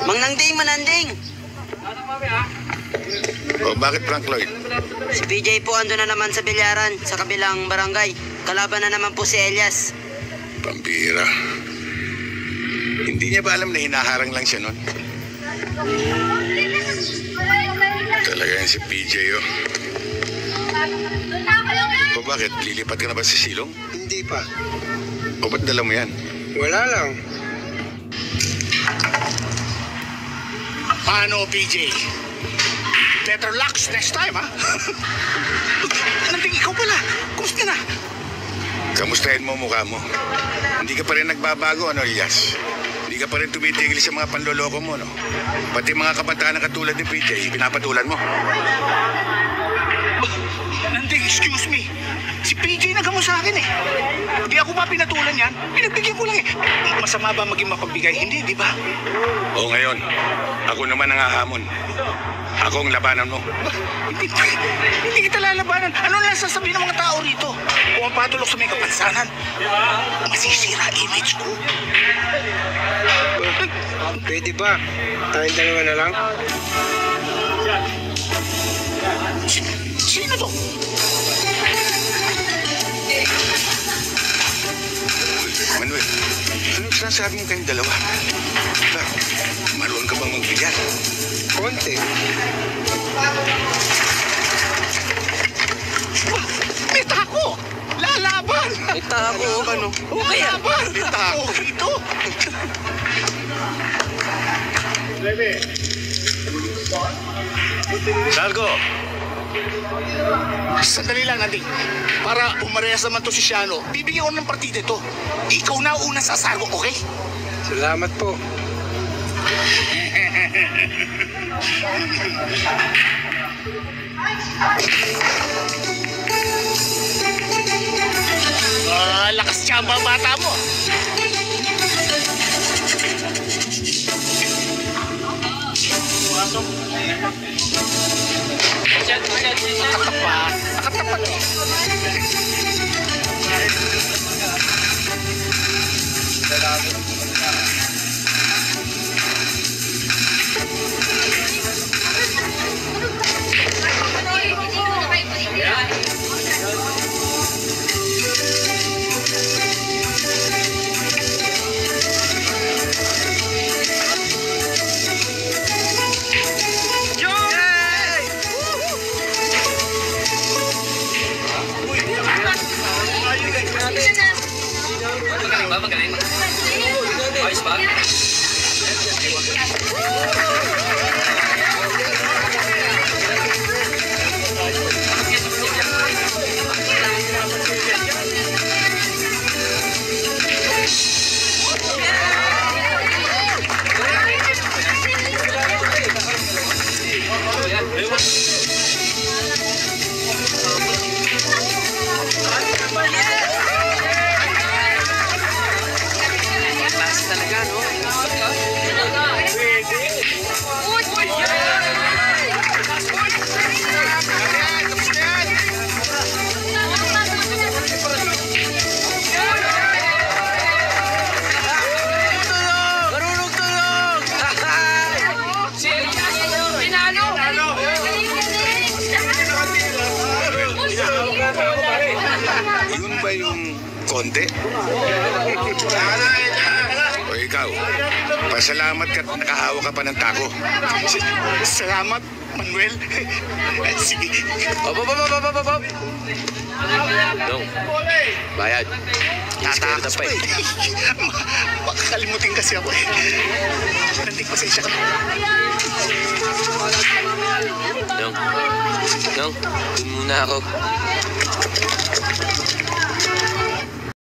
Mang Nanding, Mananding! O bakit Frank Lloyd? Si PJ po ando na naman sa bilyaran, sa kabilang barangay. Kalaban na naman po si Elias. Pambira. Hindi niya ba alam na hinaharang lang siya nun? Talaga yan si PJ, oh. O bakit? Lilipat ka na ba sa silong? Hindi pa. O ba't dala mo yan? Wala lang. Paano, PJ? Better luck next time, ha? Nanding ikaw pala. Kumusta na? Kamustahin mo mukha mo. Hindi ka pa rin nagbabago, ano, Elias? Hindi ka pa rin tumitigil sa mga panloloko mo, no? Pati mga kabataan na katulad ni PJ, pinapatulan mo. Nanding, excuse me. Si PJ nagamo sa akin, eh. Hindi ako ba pinatulan yan? Pinagbigyan ko lang, eh. Masama ba maging mapagbigay? Hindi, di ba? O ngayon, ako naman ang hahamon. Ako ang labanan mo. Hindi kita lalabanan. Ano na sasabihin ng mga tao rito? Kung ang patulok sa may kapansanan, masisira image ko. Pwede ba? Tayong dalawa na lang? Sino to? Manuel, anong sinasabi mo kayong dalawa? Maroon ka bang magbigat? Konti. May tako! Lalaban! May tako. Ano? Okay yan. Lalaban! May tako dito! Sargo! Sandali lang, Nanding. Para umarehas naman to si Shiano, bibigyan ko ng partida ito. Ikaw na una sa sago, okay? Salamat po. Lakas tsamba ang bata mo. Nakatapat. Nakatapat eh. Magaling ba? Magaling? Ayos ba? Talaga, no? Marunong tulog! Yun ba yung konti? O ikaw, pasalamat ka at nakahawa ka pa ng tako. Salamat, Manuel. Sige. Op. Dong, bayad. Tatakas pa eh. Makakalimutin kasi ako eh. Nanding pasensya ka. Dong, dun muna ako.